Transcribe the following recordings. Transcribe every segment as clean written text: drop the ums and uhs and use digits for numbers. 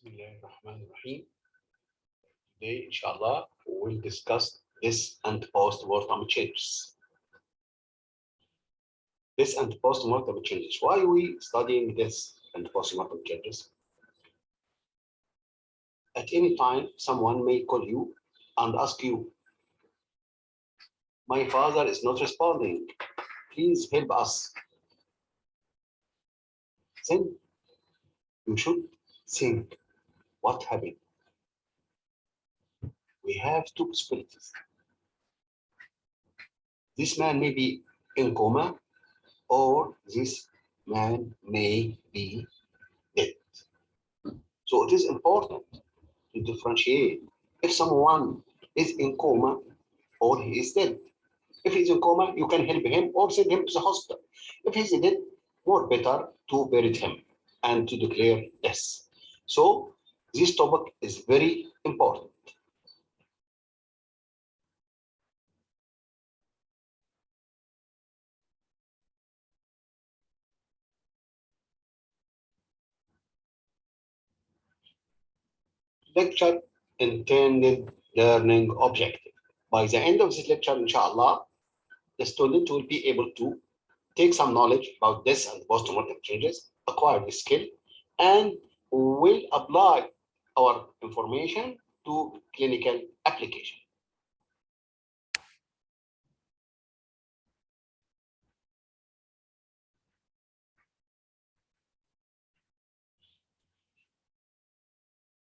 Bismillahirrahmanirrahim. Today, inshallah, we'll discuss this and post-mortem changes. This and post-mortem changes. Why are we studying this and post-mortem changes? At any time, someone may call you and ask you, my father is not responding. Please help us. Then you should think what happened. We have two possibilities. This man may be in coma, or this man may be dead. So it is important to differentiate if someone is in coma or he is dead. If he's in coma, you can help him or send him to the hospital. If he's dead, more better to bury him and to declare death. So this topic is very important. Lecture intended learning objective. By the end of this lecture, inshallah, the student will be able to take some knowledge about this and post-mortem changes, acquire the skill, and will apply our information to clinical application.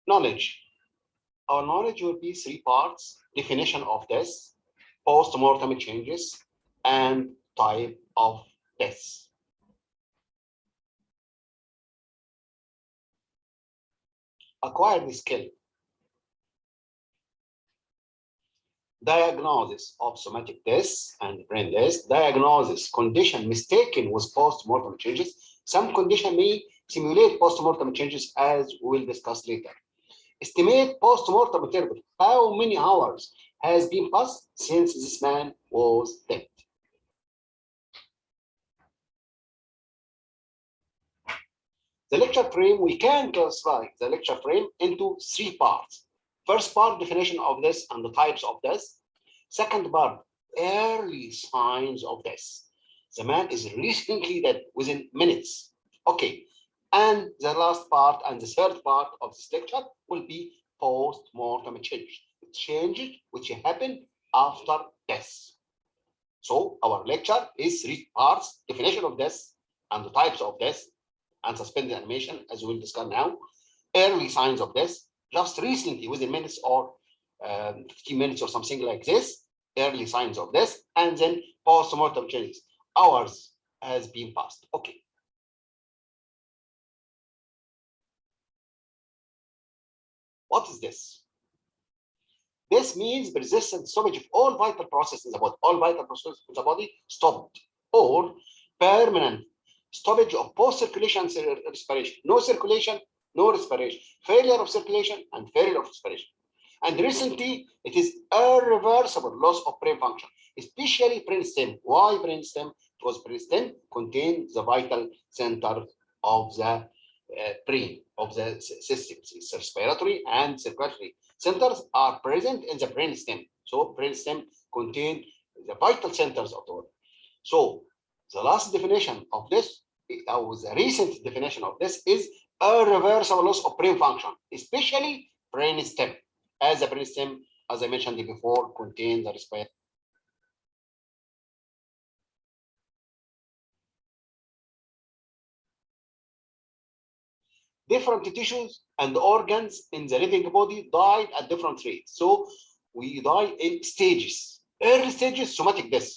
Knowledge. Our knowledge will be three parts: definition of death, post-mortem changes, and type of death. Acquire the skill. Diagnosis of somatic death and brain death. Diagnosis, condition mistaken with post-mortem changes. Some condition may simulate post-mortem changes, as we'll discuss later. Estimate post-mortem interval. How many hours has been passed since this man was dead? The lecture frame, we can classify the lecture frame into three parts. First part, definition of death and the types of death. Second part, early signs of death. The man is recently dead within minutes. Okay. And the last part and the third part of this lecture will be post-mortem change. Changes which happen after death. So our lecture is three parts: definition of death and the types of death, and suspended animation, as we'll discuss now. Early signs of death, just recently, within minutes or 15 minutes or something like this, early signs of death, and then post-mortem changes. Hours has been passed. Okay. What is this? This means persistent stoppage of all vital processes in the body. All vital processes in the body stopped, or permanent stoppage of both circulation and respiration. No circulation, no respiration. Failure of circulation and failure of respiration. And recently, it is irreversible loss of brain function, especially brainstem. Why brainstem? Because brainstem contains the vital center of the brain, of the systems. It's respiratory and circulatory centers are present in the brainstem. So brainstem contains the vital centers of the body. So the last definition of this, or the recent definition of this, is irreversible loss of brain function, especially brainstem. As the brainstem, as I mentioned before, contains the respiratory. Different tissues and organs in the living body died at different rates. So we die in stages. Early stages, somatic death.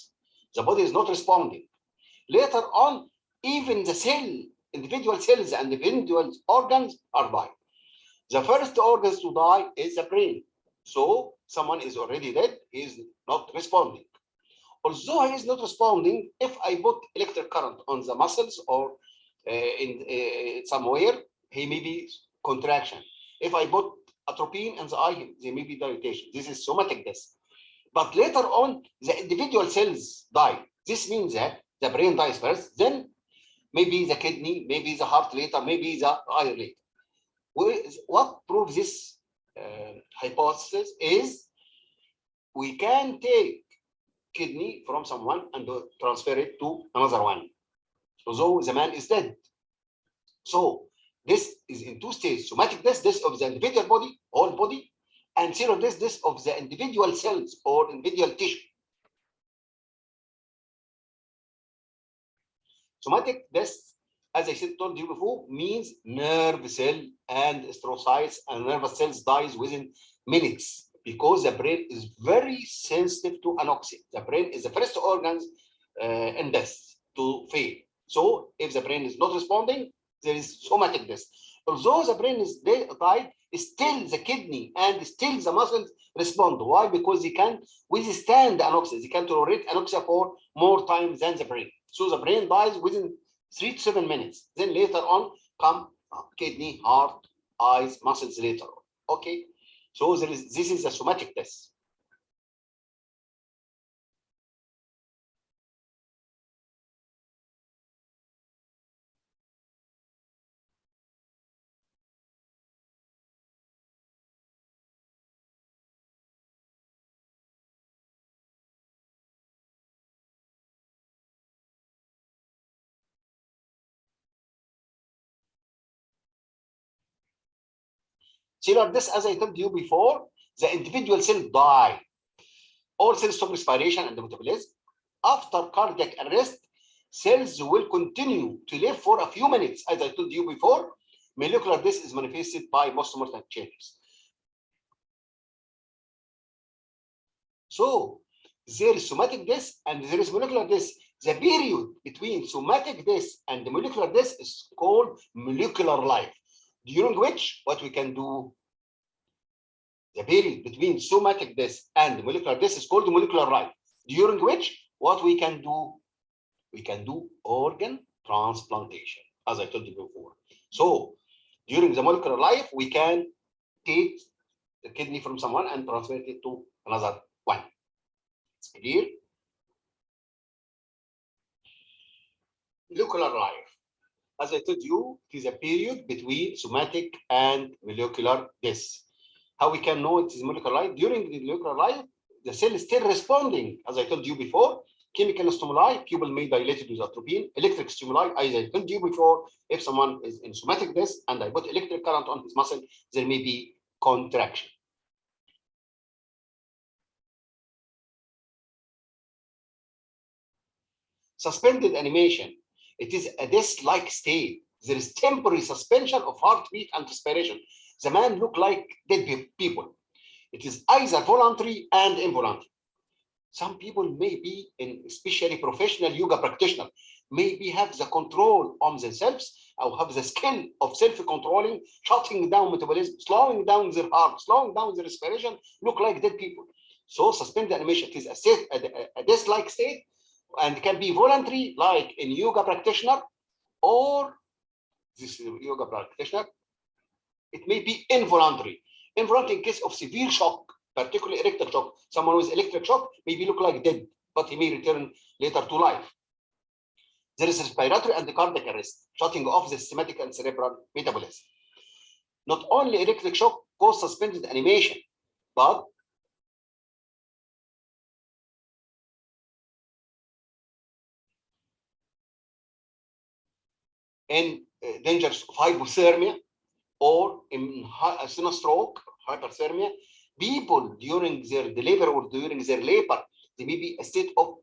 The body is not responding. Later on, even the individual cells and individual organs are dying. The first organs to die is the brain. So someone is already dead, he is not responding. Although he is not responding, if I put electric current on the muscles or in somewhere, he may be contraction. If I put atropine in the eye, there may be dilatation. This is somatic death. But later on, the individual cells die. This means that the brain dies first, then maybe the kidney, maybe the heart later, maybe the eye later. What proves this hypothesis is we can take kidney from someone and transfer it to another one, although the man is dead. So this is in two stages: somatic death of the individual body, whole body, and cellular death of the individual cells or individual tissue. Somatic death, as I told you before, means nerve cell and astrocytes and nervous cells dies within minutes, because the brain is very sensitive to anoxia. The brain is the first organ in death to fail. So if the brain is not responding, there is somatic death. Although the brain is died, still the kidney and still the muscles respond. Why? Because they can withstand anoxia. They can tolerate anoxia for more time than the brain. So the brain dies within 3 to 7 minutes. Then later on come kidney, heart, eyes, muscles later on. Okay. So this is a somatic death. Cellular death, as I told you before, the individual cell die. All cells stop respiration and metabolism. After cardiac arrest, cells will continue to live for a few minutes. As I told you before, molecular death is manifested by post-mortem changes. So there is somatic death and there is molecular death. The period between somatic death and the molecular death is called molecular life, during which what we can do, the period between somatic death and molecular death is called molecular life, during which what we can do organ transplantation, as I told you before. So during the molecular life, we can take the kidney from someone and transfer it to another one. It's clear? Molecular life. As I told you, it is a period between somatic and molecular death. How we can know it is molecular life? During the molecular life, the cell is still responding, as I told you before. Chemical stimuli, pupil may dilate with atropine. Electric stimuli, as I told you before, if someone is in somatic death and I put electric current on his muscle, there may be contraction. Suspended animation. It is a death-like state. There is temporary suspension of heartbeat and respiration. The man look like dead people. It is either voluntary and involuntary. Some people may be, especially professional yoga practitioners, maybe have the control on themselves or have the skill of self-controlling, shutting down metabolism, slowing down their heart, slowing down their respiration, look like dead people. So suspended animation is a death-like state and can be voluntary, like in yoga practitioner, or this yoga practitioner, it may be involuntary. Involuntary in case of severe shock, particularly electric shock. Someone with electric shock maybe look like dead, but he may return later to life. There is respiratory and cardiac arrest, shutting off the systematic and cerebral metabolism. Not only electric shock causes suspended animation, but in dangers of hypothermia or in stroke, hyperthermia, people during their delivery or during their labor, there may be a state of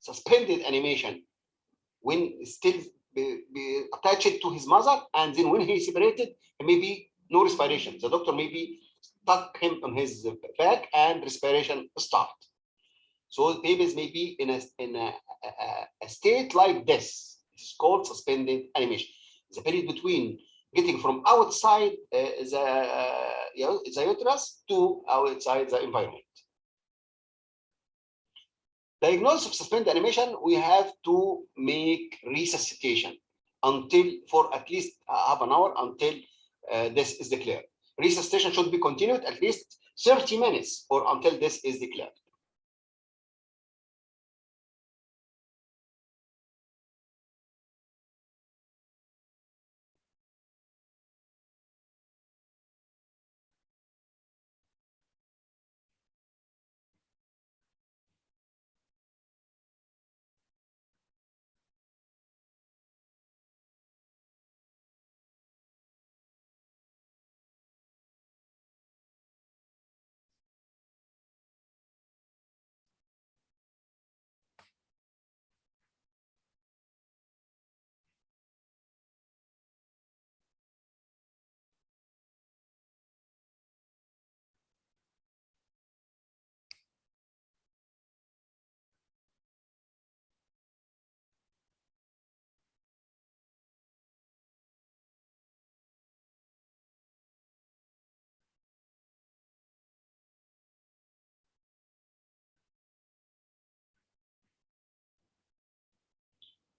suspended animation when still be attached to his mother, and then when he separated, maybe no respiration. The doctor maybe stuck him on his back and respiration start. So babies may be in a state like this. It's called suspended animation. The period between getting from outside the uterus to outside the environment. Diagnosis of suspended animation, we have to make resuscitation until for at least half an hour until this is declared. Resuscitation should be continued at least 30 minutes or until this is declared.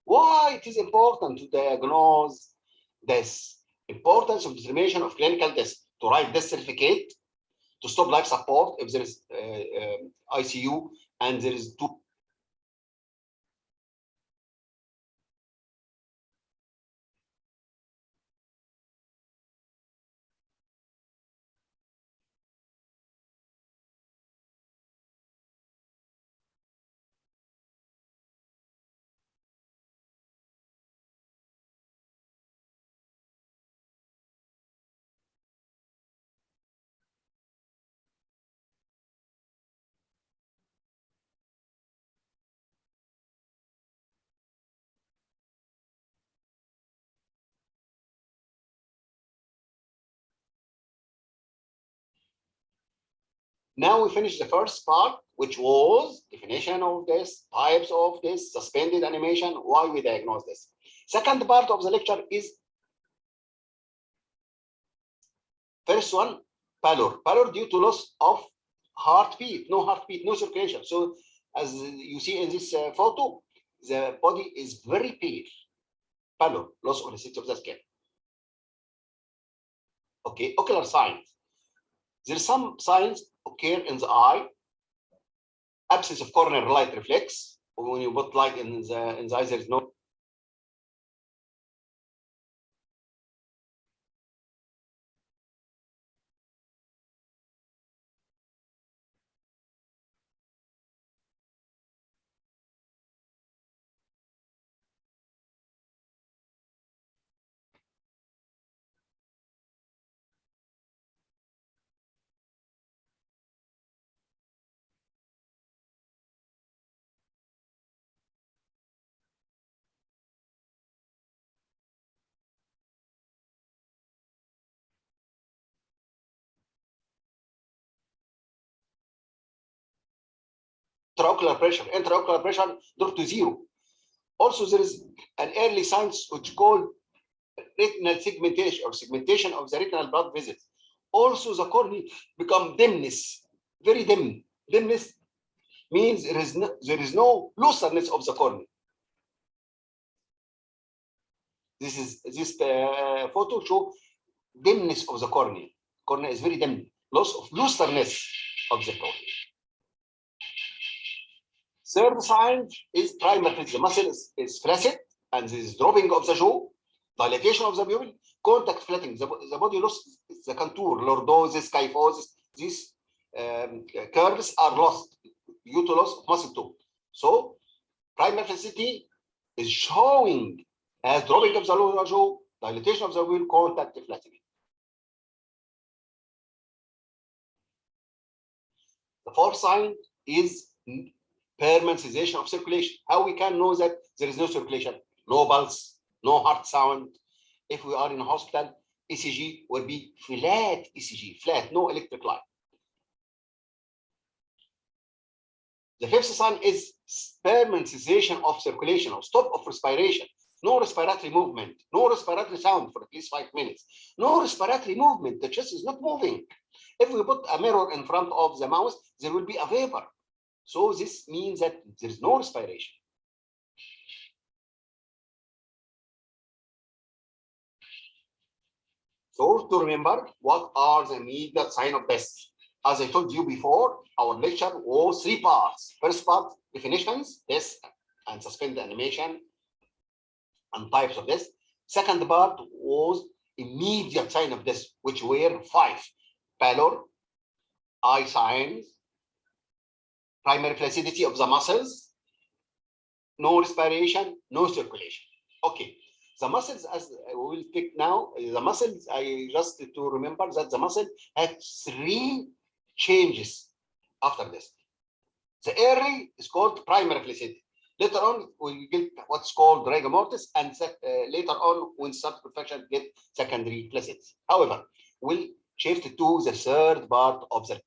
Why it is important to diagnose this? Importance of determination of clinical death, to write death certificate, to stop life support if there is ICU and there is two. Now we finish the first part, which was definition of this, types of this, suspended animation, why we diagnose this. Second part of the lecture is first one, pallor. Pallor due to loss of heartbeat, no circulation. So as you see in this photo, the body is very pale. Pallor, loss of the sense of the skin. Okay, ocular signs. There's some signs occur in the eye, absence of corneal light reflex. When you put light in the eye, there is no intraocular pressure drop to zero. Also, there is an early signs which called retinal segmentation of the retinal blood vessels. Also, the cornea become dimness, very dim. Dimness means there is no looseness of the cornea. This photo show dimness of the cornea. Cornea is very dim, loss of looseness of the cornea. Third sign is primary. The muscle is flaccid and there is dropping of the jaw, dilatation of the pupil, contact flattening. The body lost the contour, lordosis, kyphosis. These curves are lost due to loss of muscle tone. So primary flaccidity is showing as dropping of the lower jaw, dilatation of the pupil, contact flattening. The fourth sign is permanent cessation of circulation. How we can know that there is no circulation, no pulse, no heart sound? If we are in a hospital, ECG will be flat ECG, flat, no electric light. The fifth sign is permanent cessation of circulation or stop of respiration. No respiratory movement, no respiratory sound for at least 5 minutes. No respiratory movement, the chest is not moving. If we put a mirror in front of the mouth, there will be a vapor. So this means that there is no respiration. So to remember, what are the immediate signs of death? As I told you before, our lecture was 3 parts. First part, definitions, death and suspended animation and types of death. Second part was immediate sign of death, which were 5. Pallor, eye signs, primary flaccidity of the muscles, no respiration, no circulation. Okay. The muscles, as we will take now, the muscles, I just to remember that the muscle had 3 changes after this. The early is called primary flaccidity. Later on, we get what's called rigor mortis, and later on, when start perfection, get secondary flaccidity. However, we'll shift to the third part of the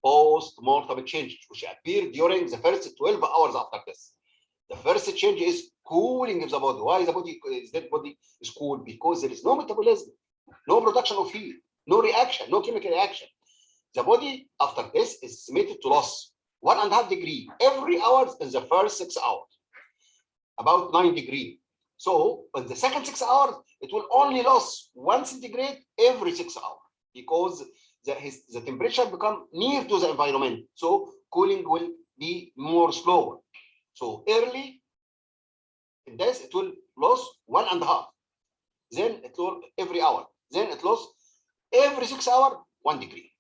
post-mortem changes, which appear during the first 12 hours after this. The first change is cooling of the body. Why the body is dead body is cool? Because there is no metabolism, no production of heat, no reaction, no chemical reaction. The body after this is estimated to lose 1.5 degrees every hour in the first 6 hours, about 9 degrees. So in the second 6 hours, it will only lose 1 centigrade every 6 hours because the temperature become near to the environment. So cooling will be more slower. So early in this, it will lose 1.5. Then it will every hour. Then it lose every 6 hours 1 degree.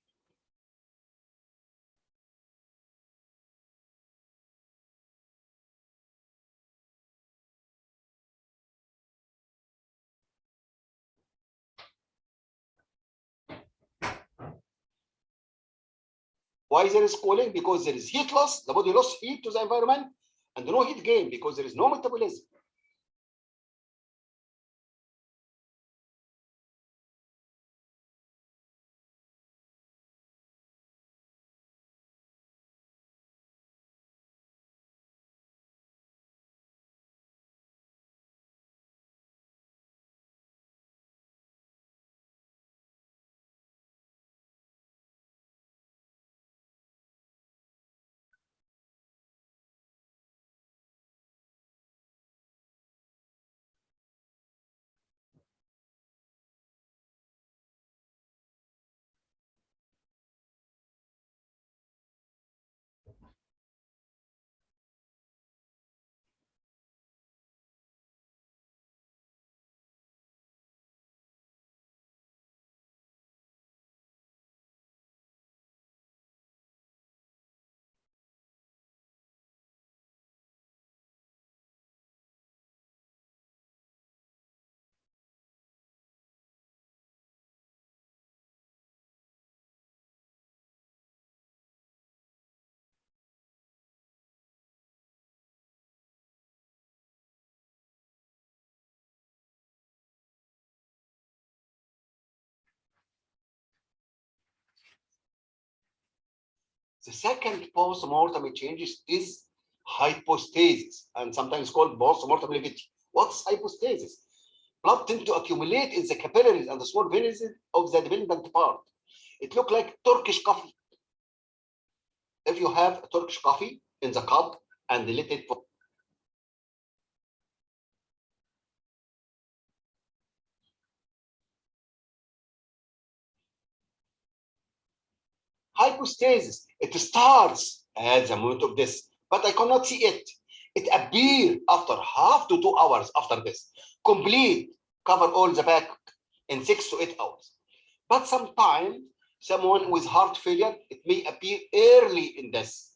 Why there is cooling? Because there is heat loss. The body lost heat to the environment, and no heat gain because there is no metabolism. The second post-mortem changes is hypostasis, and sometimes called post-mortem levity. What's hypostasis? Blood tends to accumulate in the capillaries and the small veins of the dependent part. It looks like Turkish coffee. If you have a Turkish coffee in the cup and let it for hypostasis, it starts at the moment of this, but I cannot see it. It appears after half to 2 hours after this. Complete, cover all the back in 6 to 8 hours. But sometimes someone with heart failure, it may appear early in this.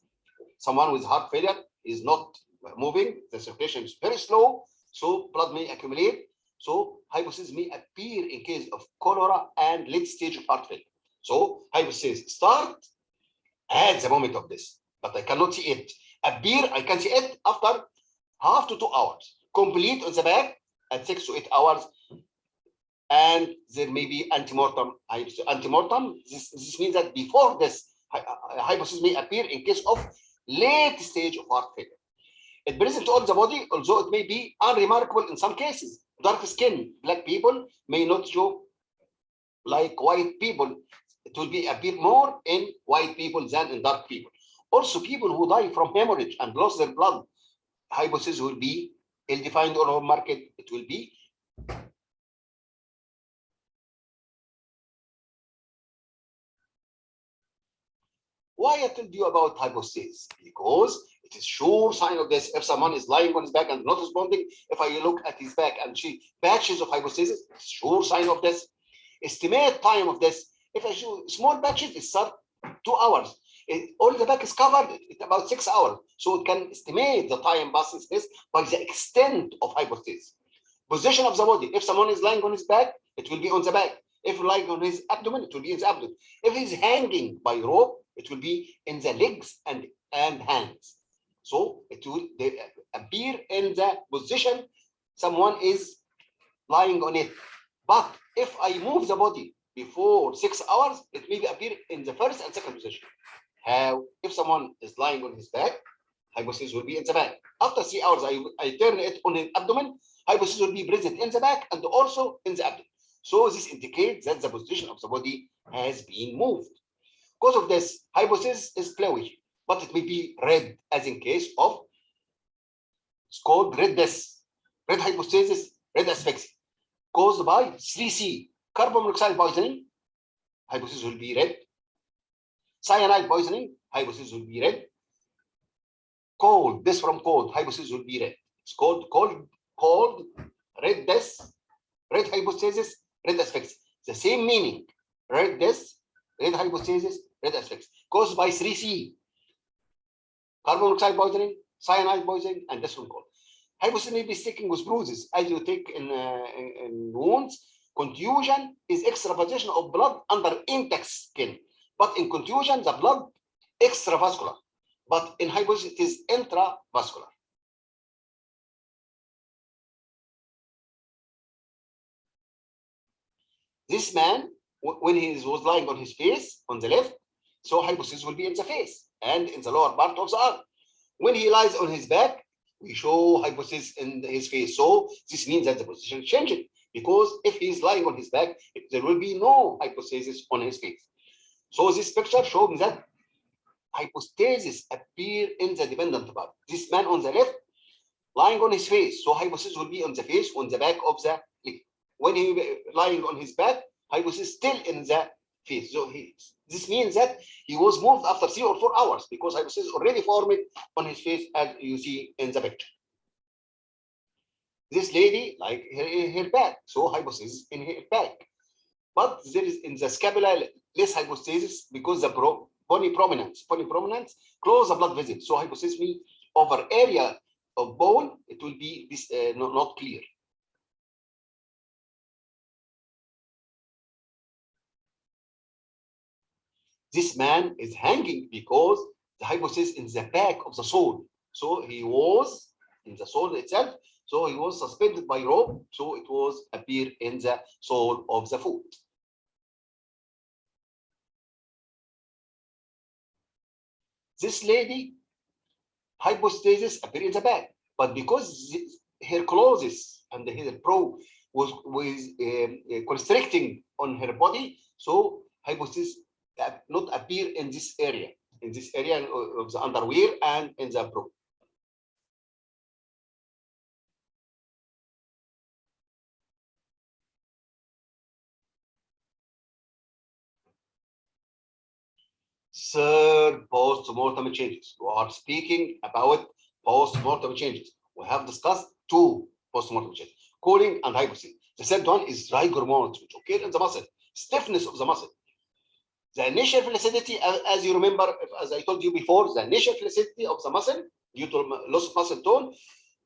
Someone with heart failure is not moving, the circulation is very slow, so blood may accumulate. So hypostasis may appear in case of cholera and late stage of heart failure. So hypostasis start at the moment of this, but I cannot see it. Appear, I can see it after half to 2 hours. Complete on the back at 6 to 8 hours. And there may be antemortem. Antemortem, this means that before this, hypostasis may appear in case of late stage of heart failure. It presents all the body, although it may be unremarkable in some cases. Dark skin, black people may not show like white people. It will be appear more in white people than in dark people. Also, people who die from hemorrhage and lost their blood, hypostasis will be ill-defined or unmarked. It will be why I told you about hypostasis, because it is sure sign of this. If someone is lying on his back and not responding, if I look at his back and see patches of hypostasis, it's sure sign of this. Estimate time of this. If I show small patches, it starts 2 hours. All the back is covered, it's about 6 hours. So it can estimate the time passes this by the extent of hypostasis. Position of the body. If someone is lying on his back, it will be on the back. If lying on his abdomen, it will be in the abdomen. If he's hanging by rope, it will be in the legs and hands. So it will appear in the position someone is lying on it. But if I move the body before 6 hours, it may appear in the first and second position. How? If someone is lying on his back, hypothesis will be in the back. After 3 hours, I turn it on his abdomen, hypothesis will be present in the back and also in the abdomen. So this indicates that the position of the body has been moved. Because of this, hypothesis is bluish, but it may be red, as in case of, it's called red death, red hypothesis, red asphyxia, caused by 3C, carbon monoxide poisoning, hypothesis will be red. Cyanide poisoning, hypothesis will be red. Cold, this from cold, hypothesis will be red. It's called cold, red death, red hypothesis, red asphyxia. The same meaning, red death, red hypothesis, red asphyxia, caused by 3C, carbon monoxide poisoning, cyanide poisoning, and this from cold. Hypothesis may be sticking with bruises, as you take in wounds. Contusion is extravasation of blood under intact skin, but in contusion, the blood extravascular, but in hypothesis, it is intravascular. This man, when he was lying on his face on the left, so hypothesis will be in the face and in the lower part of the arm. When he lies on his back, we show hypothesis in his face. So this means that the position changed, because if he's lying on his back, there will be no hypothesis on his face. So this picture shows that hypothesis appear in the dependent part. This man on the left lying on his face, so hypothesis will be on the face, on the back of the leg. When he lying on his back, hypothesis still in the face. So this means that he was moved after 3 or 4 hours, because hypothesis already formed on his face, as you see in the picture. This lady, like her back, so hypothesis in her back. But there is in the scapula less hypothesis, because the bony prominence close the blood vessel. So hypothesis means over area of bone, it will be this not clear. This man is hanging because the hypothesis in the back of the sole. So he was in the sole itself. So he was suspended by rope. So it was appear in the sole of the foot. This lady, hypothesis appear in the back, but because her clothes and her bra was constricting on her body, so hypothesis not appear in this area of the underwear and in the bra. Third, post-mortem changes. We are speaking about post-mortem changes. We have discussed 2 post-mortem changes, cooling and hypoxia. The third one is rigor mortis, which occur in the muscle, stiffness of the muscle. The initial flaccidity, as you remember, as I told you before, the initial flaccidity of the muscle due to loss of muscle tone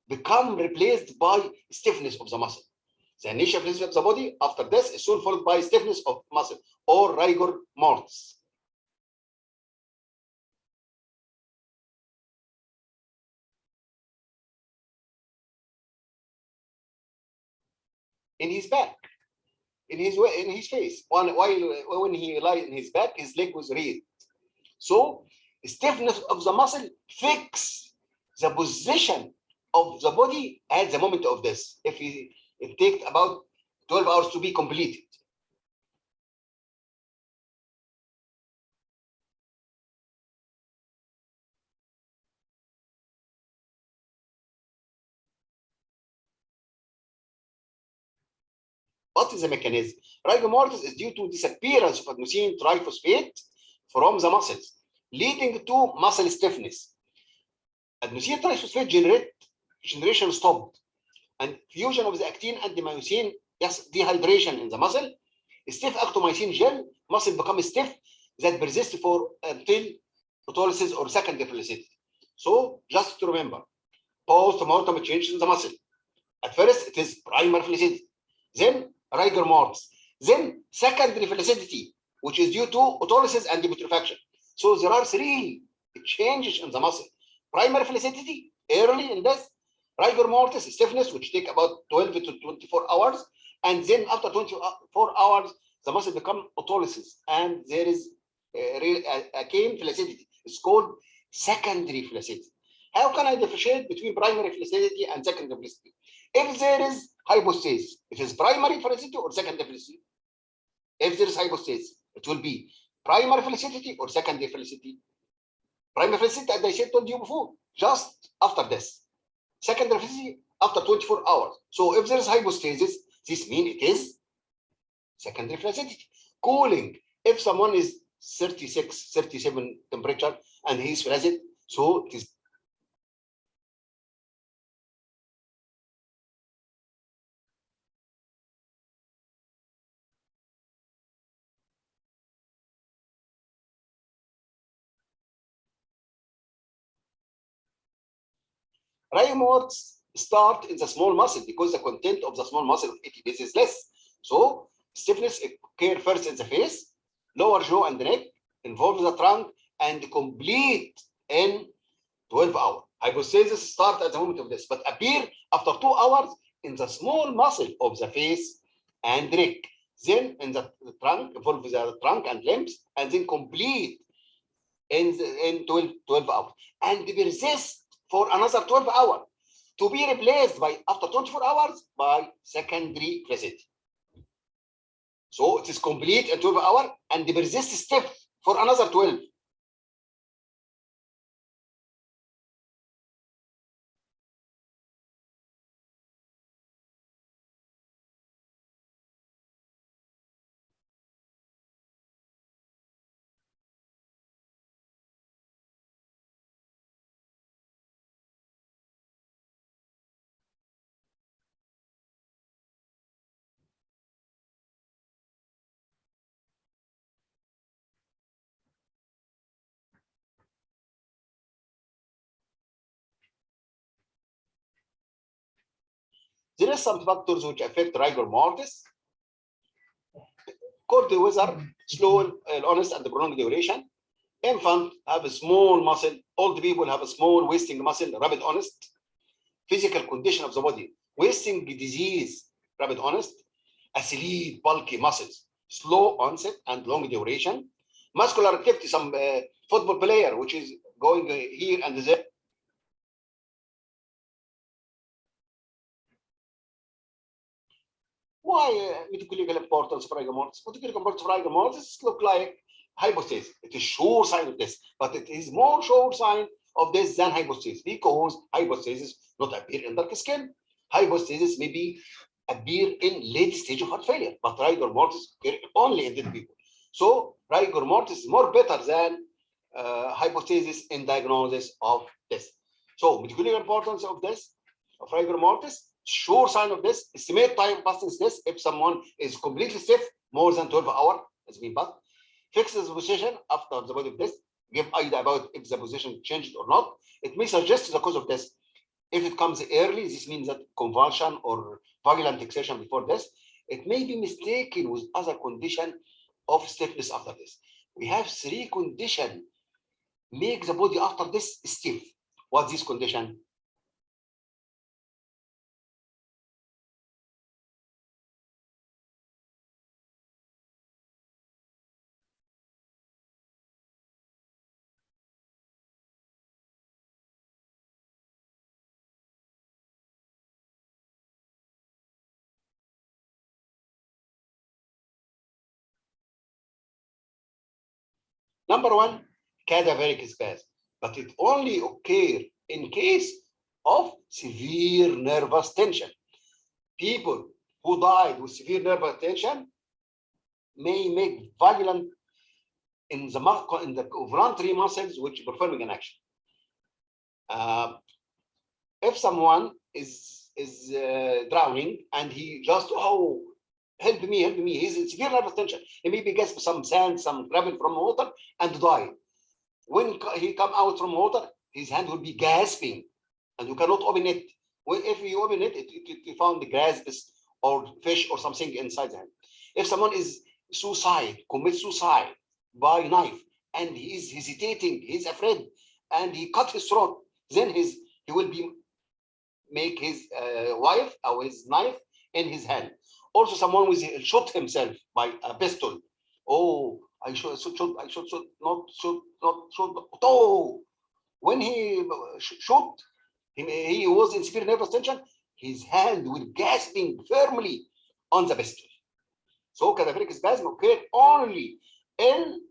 become replaced by stiffness of the muscle. The initial flaccidity of the body after this is soon followed by stiffness of muscle or rigor mortis. In his back, in his face. When he lied in his back, his leg was raised. So stiffness of the muscle fix the position of the body at the moment of this. It takes about 12 hours to be completed. What is the mechanism? Rigor mortis is due to disappearance of adenosine triphosphate from the muscles, leading to muscle stiffness. Adenosine triphosphate generation stopped, and fusion of the actin and the myosin, yes, dehydration in the muscle, stiff actomycin gel, muscle becomes stiff, that persists for until autolysis or secondary flaccidity. So just to remember, post-mortem change in the muscle. At first, it is primary flaccidity, then rigor mortis, then secondary flaccidity, which is due to autolysis and putrefaction. So there are 3 changes in the muscle. Primary flaccidity, early in death, rigor mortis, stiffness, which take about 12 to 24 hours, and then after 24 hours, the muscle become autolysis, and there is came flaccidity. It's called secondary flaccidity. How can I differentiate between primary flaccidity and secondary flaccidity? If there is hypostasis, it is primary flaccidity or secondary flaccidity? If there is hypostasis, it will be primary flaccidity or secondary flaccidity? Primary flaccidity, as I said, told you before, just after this. Secondary flaccidity after 24 hours. So if there is hypostasis, this means it is secondary flaccidity. Cooling, if someone is 36, 37 temperature and he is flaccid, so it is Rayamorts start in the small muscle because the content of the small muscle of ATPase is less. So stiffness occurs first in the face, lower jaw and the neck, involve the trunk, and complete in 12 hours. Hypostasis start at the moment of this, but appear after 2 hours in the small muscle of the face and neck. Then in the trunk, involve the trunk and limbs, and then complete in 12 hours. And persist for another 12 hours to be replaced by, after 24 hours, by secondary flaccidity. So it is complete in 12 hours and persist stiff for another 12. There are some factors which affect rigor mortis. Cold weather, slow, honest, and prolonged duration. Infant have a small muscle. Old people have a small wasting muscle, rapid honest. Physical condition of the body, wasting disease, rapid honest. Asleep, bulky muscles, slow onset and long duration. Muscular activity, some football player which is going here and there. Why meticulous importance of rigor mortis? Meticulous importance of rigor mortis look like hypostasis. It is sure sign of this, but it is more sure sign of this than hypostasis because hypostasis not appear in dark skin. Hypostasis may be appear in late stage of heart failure, but rigor mortis appear only in dead people. So rigor mortis is more better than hypostasis in diagnosis of this. So meticulous importance of this, of rigor mortis, sure sign of this, estimate time passing this if someone is completely stiff, more than 12 hours has been passed. Fix the position after the body of this, give idea about if the position changed or not. It may suggest the cause of this. If it comes early, this means that convulsion or violent exertion before this. It may be mistaken with other condition of stiffness after this. We have 3 conditions make the body after this stiff. What's this condition? Number 1, cadaveric spasm, but it only occurs in case of severe nervous tension. People who died with severe nervous tension may make violent in the voluntary muscles which performing an action. If someone is drowning and he just help me, he's in severe nervous tension. He maybe gets some sand, some gravel from water and die. When he come out from water, his hand will be gasping and you cannot open it. If you open it, you found the grasps or fish or something inside the hand. If someone is commits suicide by knife and he is hesitating, he's afraid, and he cut his throat, then he will be make his wife or his knife in his hand. Also, someone will shot himself by a pistol Oh, should. Oh, when he shot, he was in severe nervous tension. His hand was gasping firmly on the pistol. So cadaveric spasm occur only in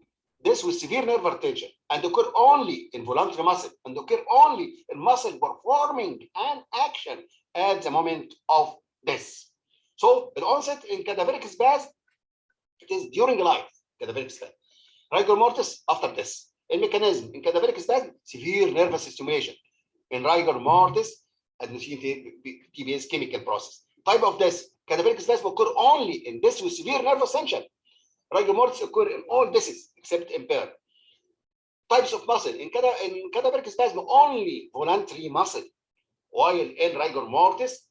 this with severe nerve tension and occur only in voluntary muscle and occur only in muscle performing an action at the moment of death. So the onset in cadaveric spasm, it is during life, cadaveric spasm. Rigor mortis after death. The mechanism in cadaveric spasm, severe nervous stimulation. In rigor mortis, TBS chemical process. Type of death, cadaveric spasm occur only in death with severe nervous tension. Rigor mortis occur in all deaths except impaired. Types of muscle, in cadaveric spasm, only voluntary muscle, while in rigor mortis,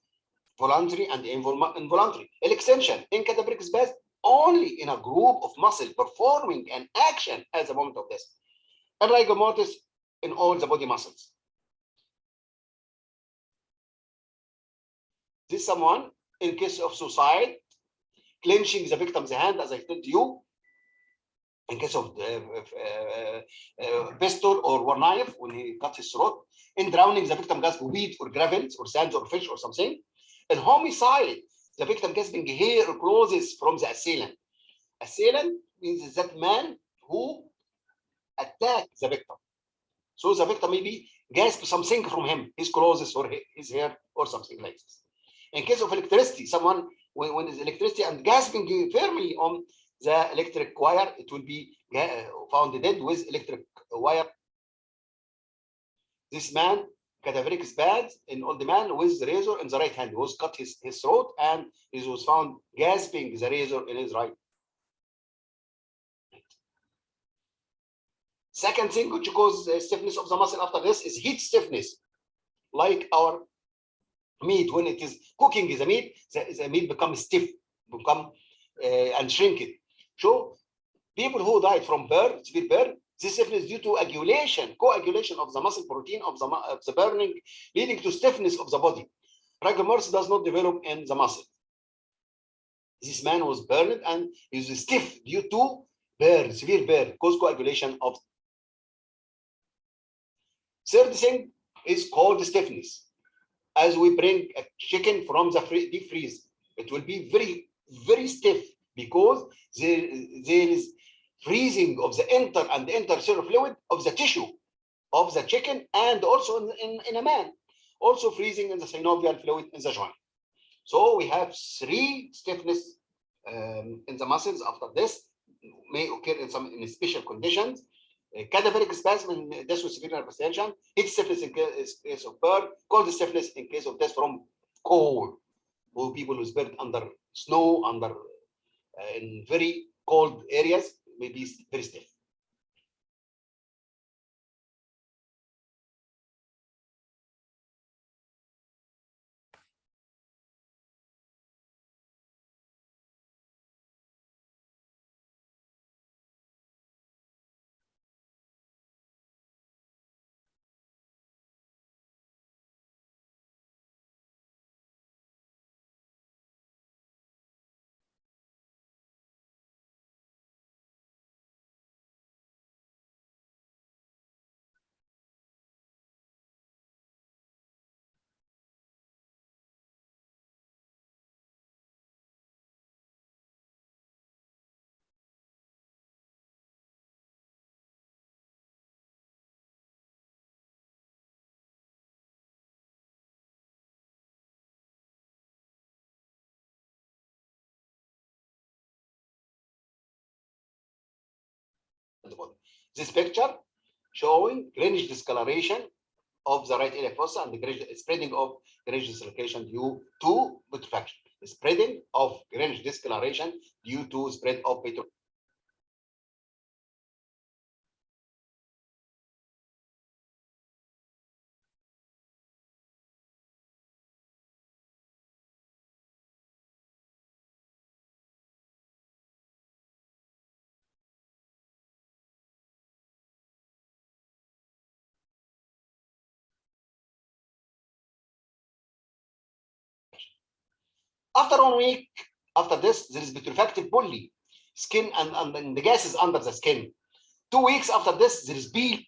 voluntary and involuntary. Extension in cadaveric spasm, only in a group of muscle performing an action at the moment of death. And rigor mortis in all the body muscles. This someone, in case of suicide, clenching the victim's hand, as I told you, in case of pistol or knife, when he cut his throat, in drowning, the victim gasped wheat or gravels or sands or fish or something. In homicide, the victim gasping hair or clothes from the assailant. Assailant means that man who attacked the victim. So the victim maybe gasped something from him, his clothes or his hair or something like this. In case of electricity, someone when is electricity and gasping firmly on the electric wire, it will be found dead with electric wire. This man, cadaveric spasm, an old man with the razor in the right hand, was cut his throat and he was found gasping the razor in his right. Second thing which causes stiffness of the muscle after this is heat stiffness, like our meat. When it is cooking the meat, the meat becomes stiff, and shrink it. So people who died from burn, severe burn, this stiffness due to coagulation of the muscle protein of the burning, leading to stiffness of the body. Rigor mortis does not develop in the muscle. This man was burned and is stiff due to burn, severe burn, cause coagulation of. Third thing is called stiffness. As we bring a chicken from the deep freeze, it will be very, very stiff because there is freezing of the inter and intercellular fluid of the tissue of the chicken, and also in a man, also freezing in the synovial fluid in the joint. So we have three stiffness in the muscles after this, may occur in special conditions. Cadaveric spasm in death with severe nervous tension, heat stiffness in case of burn, cold stiffness in case of death from cold, or people who burned under snow, in very cold areas, may be very stiff. This picture showing greenish discoloration of the right iliac fossa and the spreading of greenish discoloration due to putrefaction. The spreading of greenish discoloration due to spread of putrefaction. After 1 week, after this, there is putrefactive bully. skin and the gas is under the skin. 2 weeks after this, there is peel.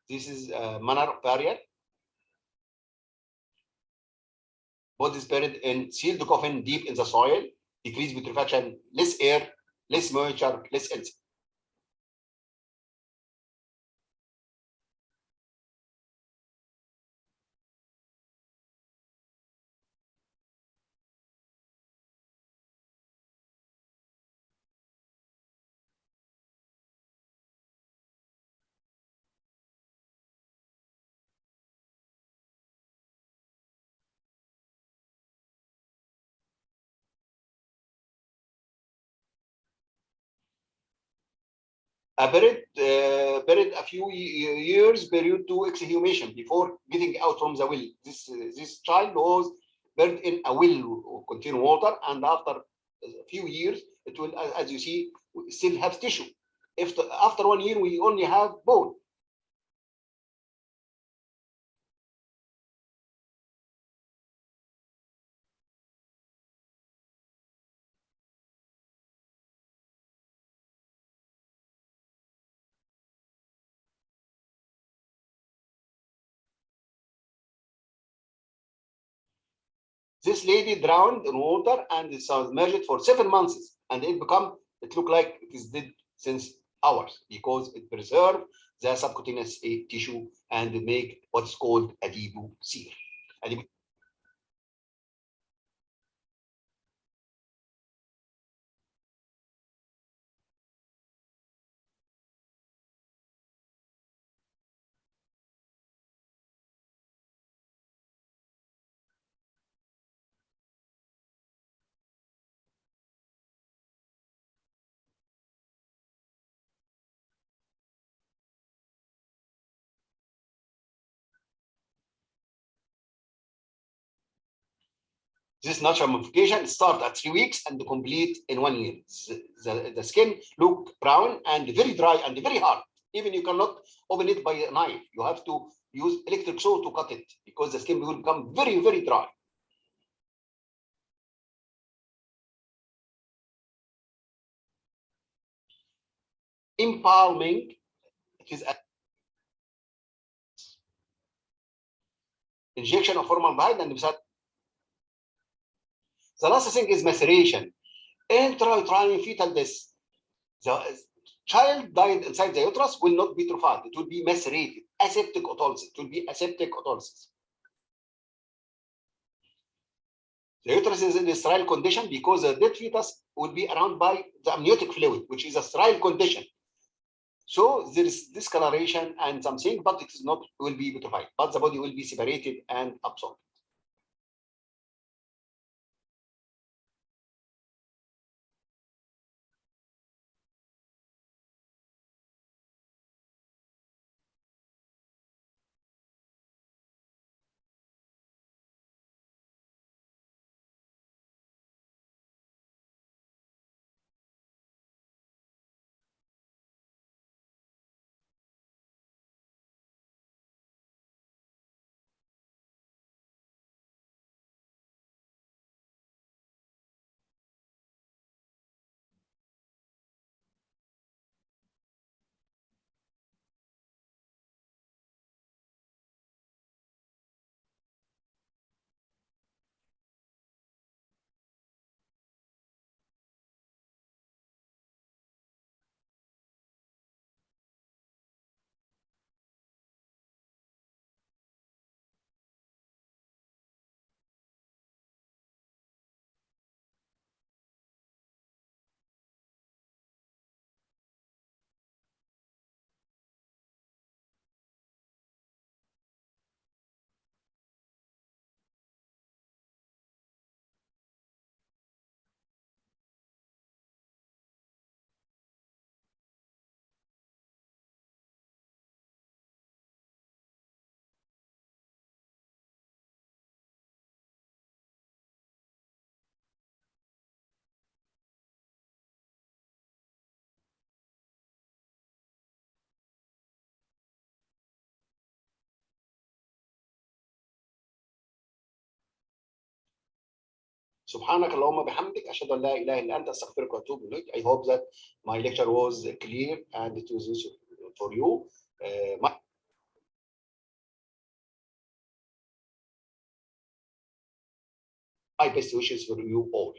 This is manner of burial. Body is buried in sealed coffin deep in the soil, decreased putrefaction, less air, less moisture, less insect. Buried a few years period to exhumation before getting out from the well. This child was buried in a well contain water, and after a few years, it will, as you see, still have tissue. If after 1 year we only have bone. This lady drowned in water and is submerged for 7 months, and it looked like it is dead since hours because it preserved the subcutaneous tissue and make what's called adipocere. This natural modification starts at 3 weeks and complete in 1 year. The skin look brown and very dry and very hard. Even you cannot open it by a knife. You have to use electric saw to cut it because the skin will become very, very dry. Embalming, it is an injection of formaldehyde and the last thing is maceration. Intrauterine fetal death. The child died inside the uterus will not be purified. It will be macerated. Aseptic autolysis. It will be aseptic autolysis. The uterus is in a sterile condition because the dead fetus will be around by the amniotic fluid, which is a sterile condition. So there is discoloration and something, but it is not will be purified. But the body will be separated and absorbed. سبحانك اللهم بحمدك أشهد أن لا إله إلا أنت أستغفرك وأتوب إليك. I hope that my lecture was clear and it was useful for you. My best wishes for you all.